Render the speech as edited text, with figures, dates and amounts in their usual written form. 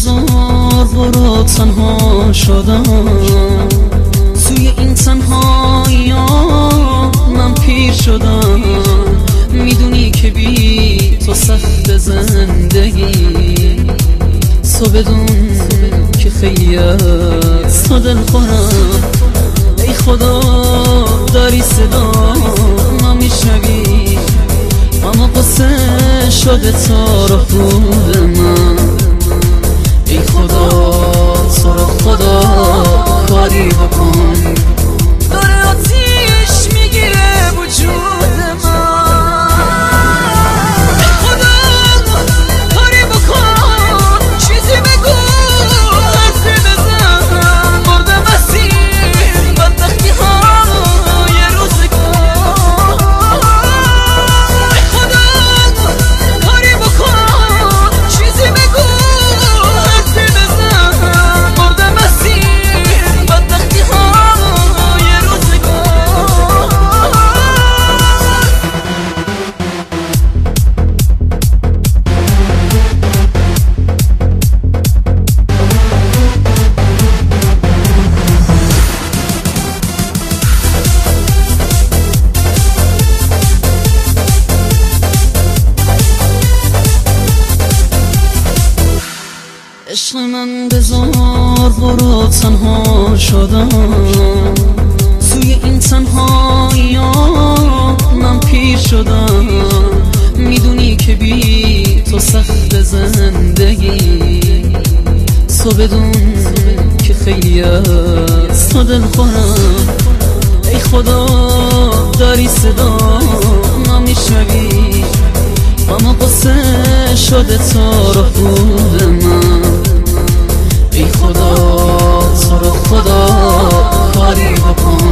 بذار برو تنها شدم توی این تنهایی من پیر شدم میدونی که بی تو سخت زندگی تو بدون که خیلی از تو دل خورم ای خدا داری صدا ما میشنوی اما قصه شده تا رو خود من ای خدا تو رو خدا کاری بکن داره آتیش میگیره وجود من ای خدا کاری بکن چیزی بگو حرفی بزن مردم اسیر بدبختی های روزگار ای خدا کاری بکن چیزی بگو حرفی بزن مردم اسیر بدبختی های روزگار عشق من بذار برو تنها شدم توی این تنهایی من پیر شدم میدونی که بی تو سخت زندگی تو بدون که خیلی از تو دل خورم ای خدا داری صدا ما میشنوی اما قصه شده تا رو خود من ای خدا تو رو خدا کاری بکن